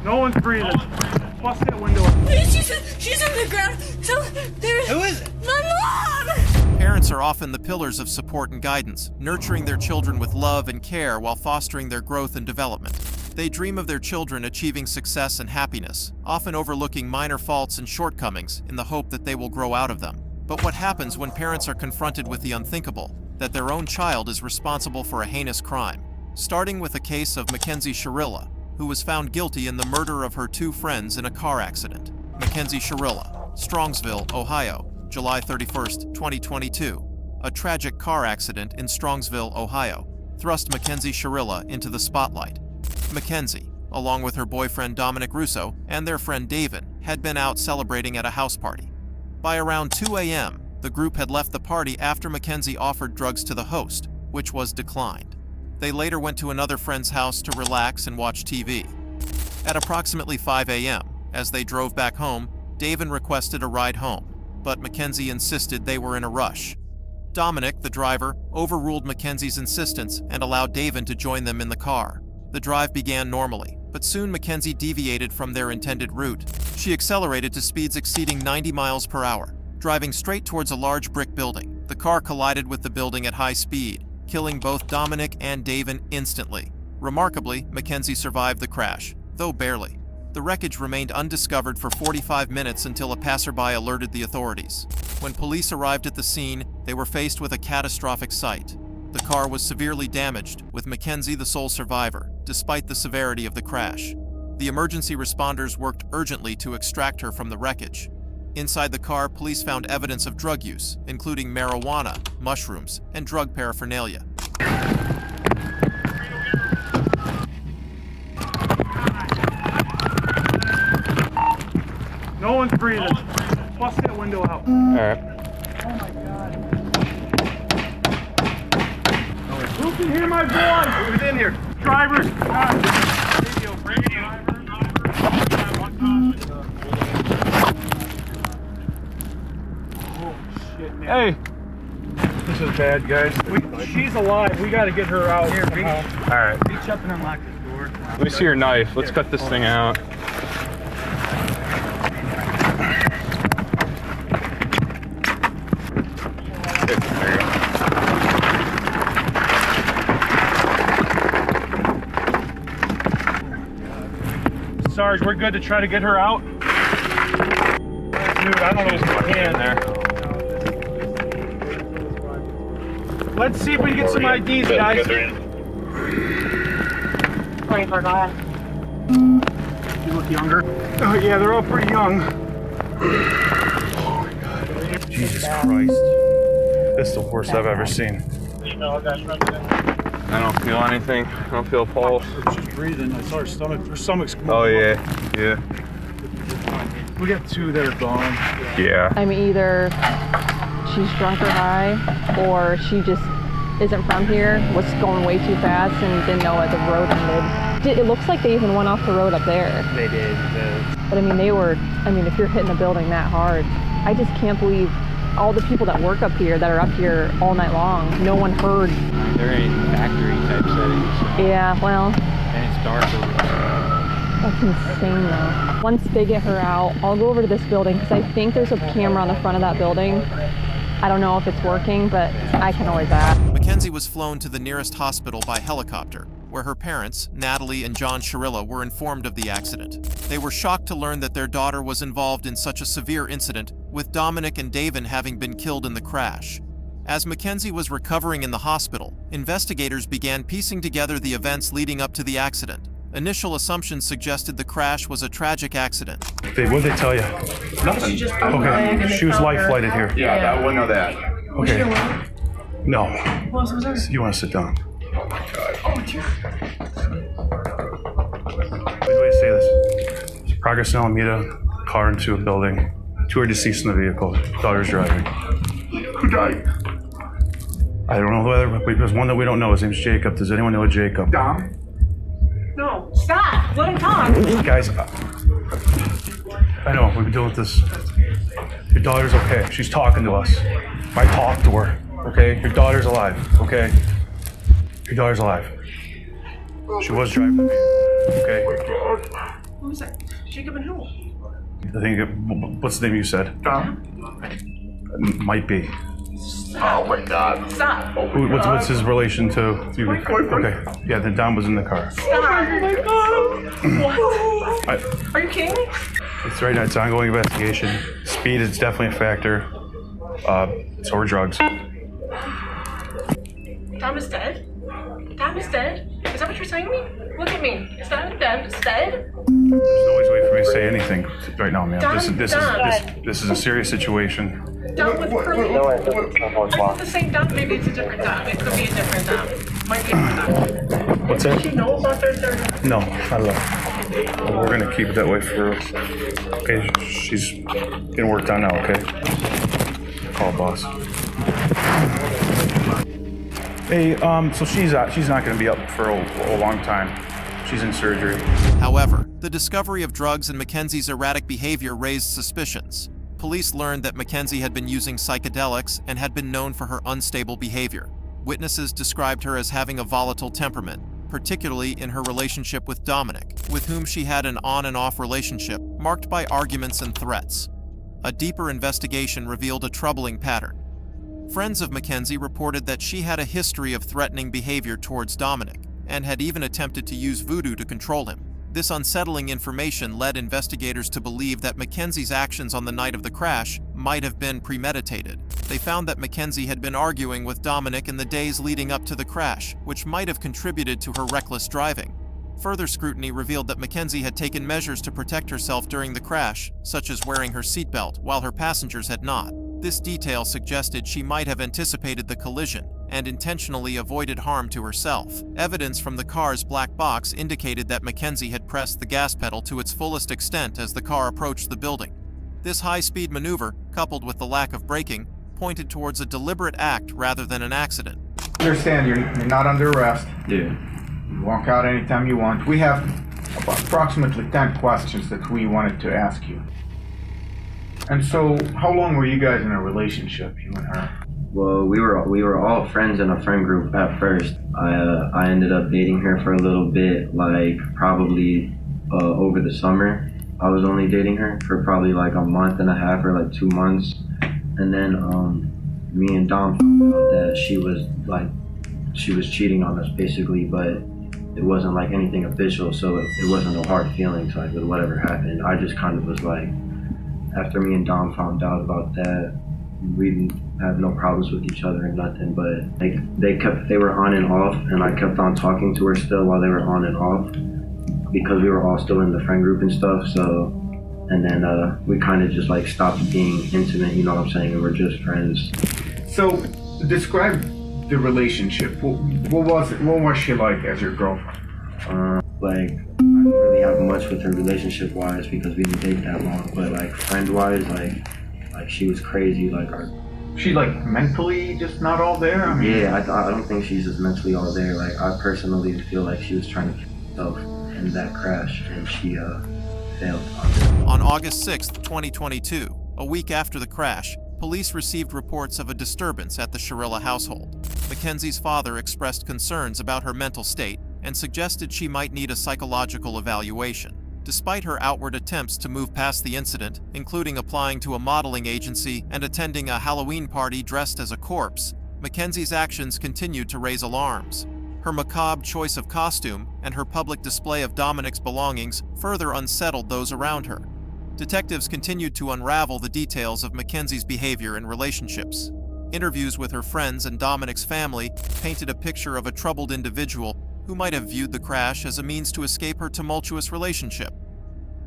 No one's breathing. Bust that window. She's on the ground. So there's... Who is it? My mom! Parents are often the pillars of support and guidance, nurturing their children with love and care while fostering their growth and development. They dream of their children achieving success and happiness, often overlooking minor faults and shortcomings in the hope that they will grow out of them. But what happens when parents are confronted with the unthinkable, that their own child is responsible for a heinous crime? Starting with a case of MacKenzie Shirilla, who was found guilty in the murder of her two friends in a car accident. MacKenzie Shirilla, Strongsville, Ohio, July 31st, 2022. A tragic car accident in Strongsville, Ohio, thrust MacKenzie Shirilla into the spotlight. MacKenzie, along with her boyfriend Dominic Russo and their friend David, had been out celebrating at a house party. By around 2 a.m., the group had left the party after MacKenzie offered drugs to the host, which was declined. They later went to another friend's house to relax and watch TV. At approximately 5 a.m., as they drove back home, David requested a ride home, but MacKenzie insisted they were in a rush. Dominic, the driver, overruled MacKenzie's insistence and allowed David to join them in the car. The drive began normally, but soon MacKenzie deviated from their intended route. She accelerated to speeds exceeding 90 miles per hour, driving straight towards a large brick building. The car collided with the building at high speed, killing both Dominic and David instantly. Remarkably, MacKenzie survived the crash, though barely. The wreckage remained undiscovered for 45 minutes until a passerby alerted the authorities. When police arrived at the scene, they were faced with a catastrophic sight. The car was severely damaged, with MacKenzie the sole survivor, despite the severity of the crash. The emergency responders worked urgently to extract her from the wreckage. Inside the car, police found evidence of drug use, including marijuana, mushrooms, and drug paraphernalia. No one's breathing. Bust that window out. Alright. Oh my God. Who can hear my voice? Who's in here? Drivers. Oh shit, man. Hey! This is bad, guys. She's alive. We got to get her out. Here, reach. Alright. Reach up and unlock this door. Let me see your knife. Let's cut this thing out. There you go. Sarge, we're good to try to get her out? Dude, I don't know if we can there. Let's see if we can get some IDs, guys. 24, go ahead. You look younger. Oh yeah, they're all pretty young. Oh my God. Jesus Christ. This is the worst I've ever seen. I don't feel anything. I don't feel a pulse. She's breathing. I saw her stomach. Her stomach's moving. Oh, yeah. Yeah. We got two that are gone. Yeah. I mean, either she's drunk or high, or she just isn't from here, was going way too fast and didn't know where the road ended. It looks like they even went off the road up there. They did. But I mean, if you're hitting a building that hard, I just can't believe all the people that work up here, that are up here all night long, no one heard. They're in factory type settings. Yeah, well. And it's dark over there. That's insane though. Once they get her out, I'll go over to this building because I think there's a camera on the front of that building. I don't know if it's working, but I can always ask. MacKenzie was flown to the nearest hospital by helicopter, where her parents, Natalie and John Shirilla, were informed of the accident. They were shocked to learn that their daughter was involved in such a severe incident, with Dominic and David having been killed in the crash. As MacKenzie was recovering in the hospital, investigators began piecing together the events leading up to the accident. Initial assumptions suggested the crash was a tragic accident. Dave, what did they tell you? Nothing. She just Okay, she was life flighted here. Yeah, I wouldn't know that. Okay. No. What was there? You want to sit down? Oh my God. Wait to say this. Progress in Alameda, car into a building. Two are deceased in the vehicle. Daughter's driving. Who died? I don't know whether, but there's one that we don't know. His name's Jacob. Does anyone know a Jacob? Dom? No, stop. Let him talk. Guys, I know, we've been dealing with this. Your daughter's okay. She's talking to us. I talked to her, okay? Your daughter's alive, okay? Your daughter's alive. She was driving the vehicle, okay? Who was that? Jacob and who? I think, what's the name you said? Might be. Oh my God. Stop. What's his relation to you? boyfriend. Okay, yeah, then Dom was in the car. Stop. Oh my God. What? Are you kidding me? It's right now, it's an ongoing investigation. Speed is definitely a factor. So are drugs. Dom is dead? Dom is dead? Is that what you're saying to me? Look at me. Is Dom dead? Is dead? There's always a way for me to say anything right now, man. Dom, This is a serious situation. Dom with curly. Are you the same Dom? Maybe it's a different Dom. It could be a different Dom. Might be a different Dom. What's that? Does she know about their third? No, not at all. We're gonna keep it that way for. Okay, she's getting worked on now. Okay. Call boss. Hey, so she's not gonna be up for a long time. She's in surgery. However, the discovery of drugs and MacKenzie's erratic behavior raised suspicions. Police learned that MacKenzie had been using psychedelics and had been known for her unstable behavior. Witnesses described her as having a volatile temperament, particularly in her relationship with Dominic, with whom she had an on and off relationship marked by arguments and threats. A deeper investigation revealed a troubling pattern. Friends of MacKenzie reported that she had a history of threatening behavior towards Dominic and had even attempted to use voodoo to control him. This unsettling information led investigators to believe that MacKenzie's actions on the night of the crash might have been premeditated. They found that MacKenzie had been arguing with Dominic in the days leading up to the crash, which might have contributed to her reckless driving. Further scrutiny revealed that MacKenzie had taken measures to protect herself during the crash, such as wearing her seatbelt while her passengers had not. This detail suggested she might have anticipated the collision and intentionally avoided harm to herself. Evidence from the car's black box indicated that MacKenzie had pressed the gas pedal to its fullest extent as the car approached the building. This high-speed maneuver, coupled with the lack of braking, pointed towards a deliberate act rather than an accident. Understand you're not under arrest. Yeah. You walk out anytime you want. We have approximately 10 questions that we wanted to ask you. And so, how long were you guys in a relationship, you and her? Well, we were all friends in a friend group at first. I ended up dating her for a little bit, like probably over the summer. I was only dating her for probably like a month and a half or like 2 months. And then me and Dom found out that she was cheating on us basically, but it wasn't like anything official, so it wasn't no hard feelings like with whatever happened. I just kind of was like, after me and Dom found out about that, we didn't have no problems with each other and nothing, but like they were on and off, and I kept on talking to her still while they were on and off because we were all still in the friend group and stuff. So, and then we kind of just like stopped being intimate, you know what I'm saying, and we're just friends. So, describe the relationship. What was she like as your girlfriend? Like, I didn't really have much with her relationship-wise because we didn't date that long, but like friend-wise, like she was crazy. Like She like mentally just not all there? I mean, yeah, I don't think she's just mentally all there. Like I personally feel like she was trying to kill herself in that crash, and she failed. On August 6th, 2022, a week after the crash, police received reports of a disturbance at the Shirilla household. MacKenzie's father expressed concerns about her mental state and suggested she might need a psychological evaluation. Despite her outward attempts to move past the incident, including applying to a modeling agency and attending a Halloween party dressed as a corpse, MacKenzie's actions continued to raise alarms. Her macabre choice of costume and her public display of Dominic's belongings further unsettled those around her. Detectives continued to unravel the details of MacKenzie's behavior and relationships. Interviews with her friends and Dominic's family painted a picture of a troubled individual who might have viewed the crash as a means to escape her tumultuous relationship.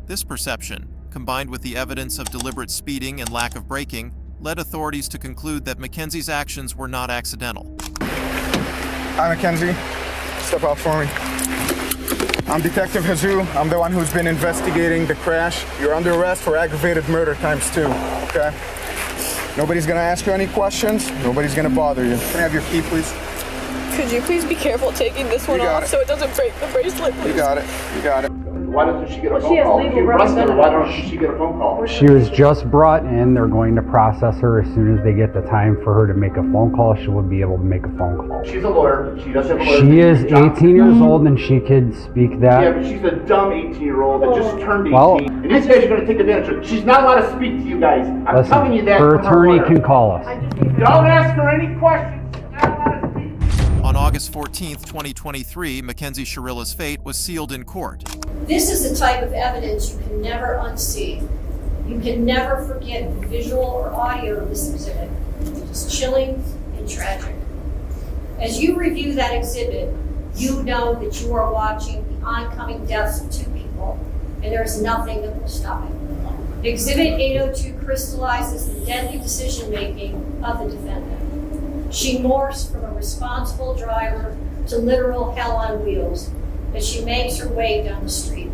This perception, combined with the evidence of deliberate speeding and lack of braking, led authorities to conclude that MacKenzie's actions were not accidental. Hi, MacKenzie. Step out for me. I'm Detective Jesus. I'm the one who's been investigating the crash. You're under arrest for aggravated murder ×2, okay? Nobody's gonna ask you any questions. Nobody's gonna bother you. Can I have your key, please? Could you please be careful taking this one off so it doesn't break the bracelet, please? You got it. You got it. Why doesn't she get a phone call? If you arrest her, why don't she get a phone call? She was just brought in. They're going to process her. As soon as they get the time for her to make a phone call, she will be able to make a phone call. She's a lawyer. She does have a lawyer. She is 18 years old and she could speak that. Yeah, but she's a dumb 18-year-old that just turned 18. Well, and these guys are going to take advantage of her. She's not allowed to speak to you guys. I'm telling you that. Her attorney can call us. Don't ask her any questions. She's not allowed to speak. On August 14th, 2023, MacKenzie Shirilla's fate was sealed in court. This is the type of evidence you can never unsee. You can never forget the visual or audio of this exhibit. It's chilling and tragic. As you review that exhibit, you know that you are watching the oncoming deaths of two people, and there's nothing that will stop it. Exhibit 802 crystallizes the deadly decision-making of the defendant. She morphs from a responsible driver to literal hell on wheels as she makes her way down the street.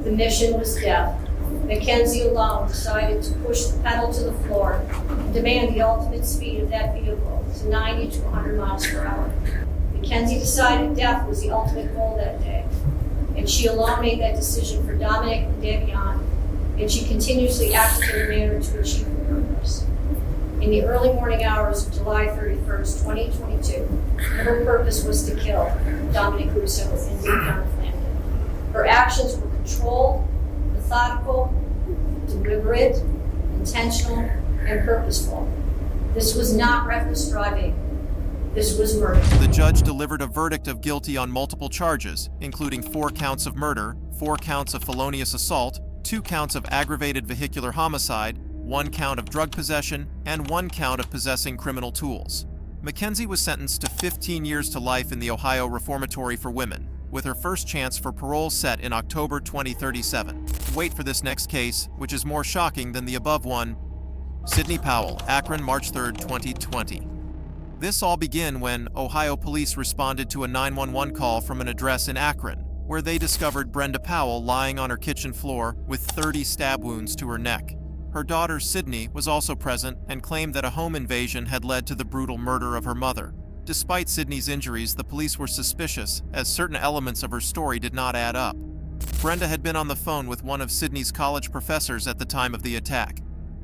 The mission was death. MacKenzie alone decided to push the pedal to the floor and demand the ultimate speed of that vehicle to 90 to 100 miles per hour. MacKenzie decided death was the ultimate goal that day, and she alone made that decision for Dominic and Davion, and she continuously acted in a manner to achieve her purpose. In the early morning hours of July 31st, 2022, her purpose was to kill Dominic Russo and Davion Flanagan. Her actions were controlled, methodical, deliberate, intentional, and purposeful. This was not reckless driving. This was murder. The judge delivered a verdict of guilty on multiple charges, including 4 counts of murder, 4 counts of felonious assault, 2 counts of aggravated vehicular homicide, 1 count of drug possession, and 1 count of possessing criminal tools. MacKenzie was sentenced to 15 years to life in the Ohio Reformatory for Women, with her first chance for parole set in October 2037. Wait for this next case, which is more shocking than the above one. Sidney Powell, Akron, March 3, 2020. This all began when Ohio police responded to a 911 call from an address in Akron, where they discovered Brenda Powell lying on her kitchen floor with 30 stab wounds to her neck. Her daughter, Sydney, was also present and claimed that a home invasion had led to the brutal murder of her mother. Despite Sydney's injuries, the police were suspicious, as certain elements of her story did not add up. Brenda had been on the phone with one of Sydney's college professors at the time of the attack.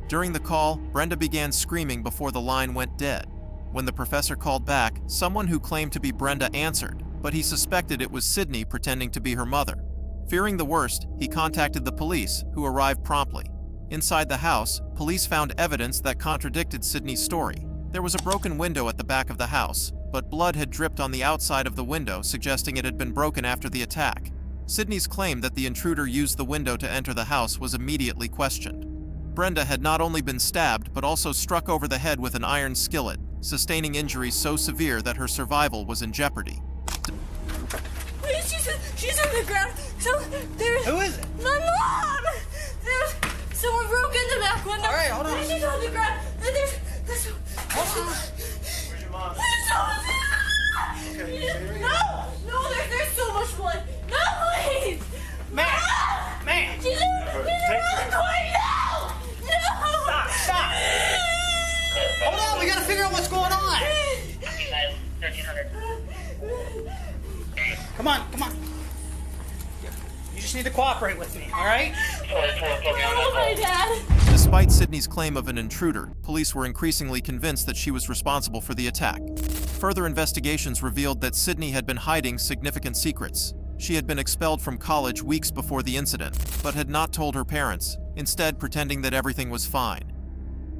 During the call, Brenda began screaming before the line went dead. When the professor called back, someone who claimed to be Brenda answered, but he suspected it was Sydney pretending to be her mother. Fearing the worst, he contacted the police, who arrived promptly. Inside the house, police found evidence that contradicted Sydney's story. There was a broken window at the back of the house, but blood had dripped on the outside of the window, suggesting it had been broken after the attack. Sydney's claim that the intruder used the window to enter the house was immediately questioned. Brenda had not only been stabbed, but also struck over the head with an iron skillet, sustaining injuries so severe that her survival was in jeopardy. Please, she's on the ground. So there's... Who is it? My mom! There's... Someone broke in the back window. All right, hold on. She's on the ground. And there's... Hold on. Where's your mom? No, there's so much blood. No, please. Man. She's in the coin. No. Stop. Hold on, we gotta figure out what's going on. 1300. Come on. You just need to cooperate with me, all right? Oh, my dad. Despite Sydney's claim of an intruder, police were increasingly convinced that she was responsible for the attack. Further investigations revealed that Sydney had been hiding significant secrets. She had been expelled from college weeks before the incident, but had not told her parents, instead pretending that everything was fine.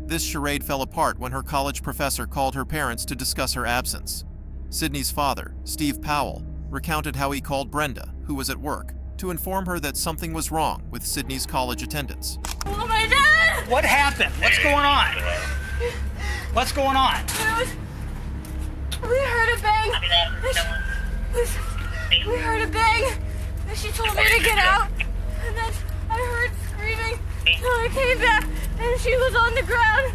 This charade fell apart when her college professor called her parents to discuss her absence. Sydney's father, Steve Powell, recounted how he called Brenda, who was at work, to inform her that something was wrong with Sydney's college attendance. Oh, my dad! What happened? What's going on? What's going on? We heard a bang. We heard a bang. And she told me to get out. And then I heard screaming. So I came back and she was on the ground.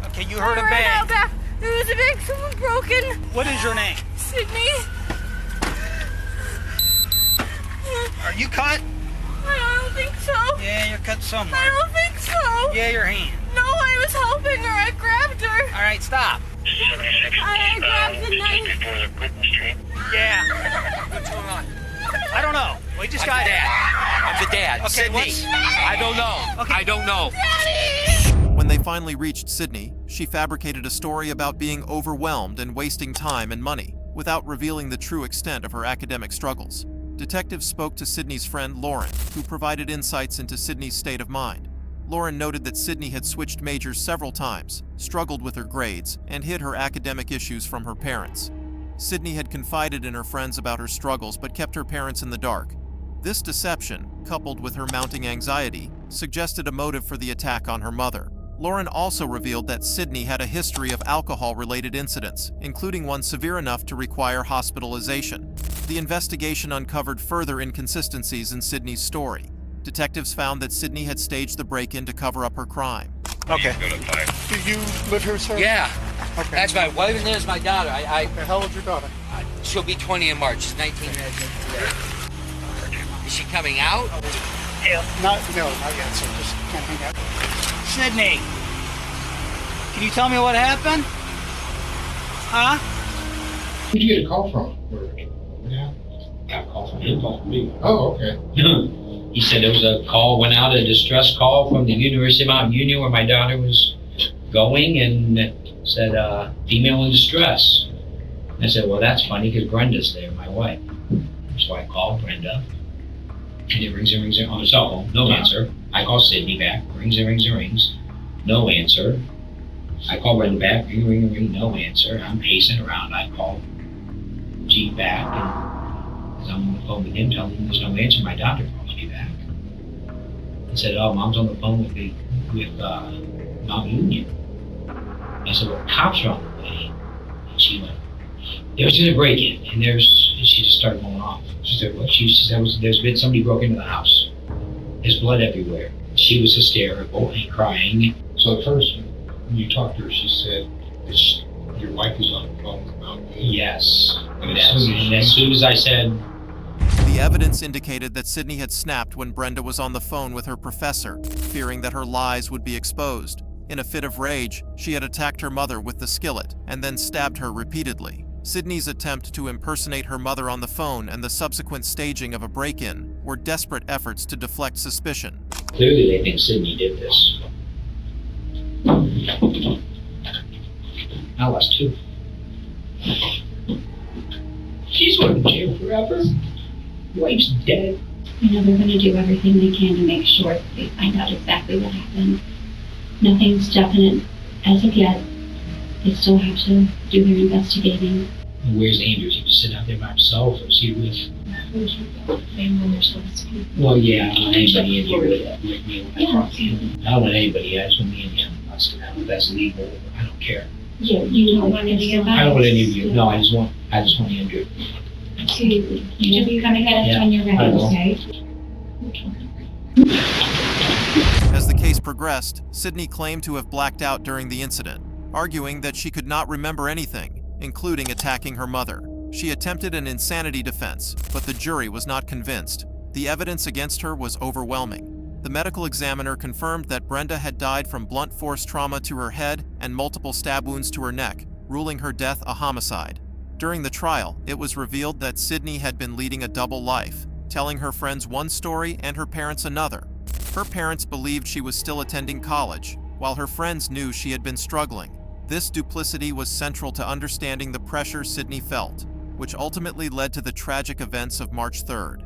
Okay, you heard a ran bang. Out back. There was a bang. Someone broken. What is your name? Sydney. Are you cut? I don't think so. Yeah, you're cut somewhere. I don't think so. Yeah, your hand. No, I was helping her. I grabbed her. All right, stop. I grabbed the knife. Yeah. What's going on? I don't know. We just got I'm the dad. Okay, Sydney. I don't know. Okay. I don't know. When they finally reached Sydney, she fabricated a story about being overwhelmed and wasting time and money, without revealing the true extent of her academic struggles. Detectives spoke to Sydney's friend Lauren, who provided insights into Sydney's state of mind. Lauren noted that Sydney had switched majors several times, struggled with her grades, and hid her academic issues from her parents. Sydney had confided in her friends about her struggles but kept her parents in the dark. This deception, coupled with her mounting anxiety, suggested a motive for the attack on her mother. Lauren also revealed that Sydney had a history of alcohol-related incidents, including one severe enough to require hospitalization. The investigation uncovered further inconsistencies in Sydney's story. Detectives found that Sydney had staged the break-in to cover up her crime. Okay. Do you live here, sir? Yeah. Okay. That's my wife and there's my daughter. How old's your daughter? She'll be 20 in March. She's 19 today. Is she coming out? Not yet, sir. Just can't hang out. Sydney, can you tell me what happened? Huh? Who'd you get a call from? Yeah. Got a call from him, called me. Oh, okay. He said there was a call, went out, a distress call from the University of Mount Union where my daughter was going, and said, female in distress. I said, well, that's funny because Brenda's there, my wife. So I called Brenda, and it rings on the cell phone, no answer. I call Sydney back, rings, no answer. I call Brenda back, ring, no answer. I'm pacing around. I call G back, and as I'm on the phone with him, telling him there's no answer, my doctor calls me back. He said, oh, Mom's on the phone with Mount Union. I said, well, cops are on the way. And she went, there's a break-in, and she just started going off. She said, what? She said, there's been somebody broke into the house. There's blood everywhere. She was hysterical and crying. So at first, when you talked to her, she said that your wife was on the phone with Mount Union. Yes. And as soon as I said... The evidence indicated that Sydney had snapped when Brenda was on the phone with her professor, fearing that her lies would be exposed. In a fit of rage, she had attacked her mother with the skillet and then stabbed her repeatedly. Sydney's attempt to impersonate her mother on the phone and the subsequent staging of a break-in were desperate efforts to deflect suspicion. Clearly they think Sydney did this. I lost 2. She's going to jail forever. Wife's dead. You know, they're going to do everything they can to make sure that they find out exactly what happened. Nothing's definite as of yet. They still have to do their investigating. And where's Andrew? He was sitting out there by himself, or is he with? Family, they're supposed to be. Well, yeah, I don't want anybody in here with me when I talk to him. I don't want anybody. I just want me and him. That's legal. I don't care. You don't want any of us? I don't want any of you. No, I just want Andrew. So you just come and get us when you're ready, okay? As the case progressed, Sydney claimed to have blacked out during the incident, arguing that she could not remember anything, including attacking her mother. She attempted an insanity defense, but the jury was not convinced. The evidence against her was overwhelming. The medical examiner confirmed that Brenda had died from blunt force trauma to her head and multiple stab wounds to her neck, ruling her death a homicide. During the trial, it was revealed that Sydney had been leading a double life, telling her friends one story and her parents another. Her parents believed she was still attending college, while her friends knew she had been struggling. This duplicity was central to understanding the pressure Sydney felt, which ultimately led to the tragic events of March 3rd.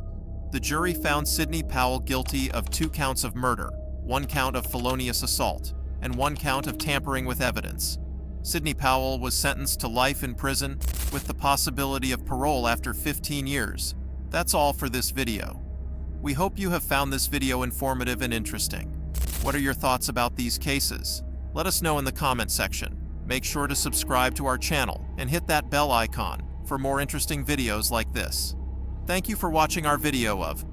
The jury found Sydney Powell guilty of 2 counts of murder, 1 count of felonious assault, and 1 count of tampering with evidence. Sydney Powell was sentenced to life in prison with the possibility of parole after 15 years. That's all for this video. We hope you have found this video informative and interesting. What are your thoughts about these cases? Let us know in the comment section. Make sure to subscribe to our channel and hit that bell icon for more interesting videos like this. Thank you for watching our video of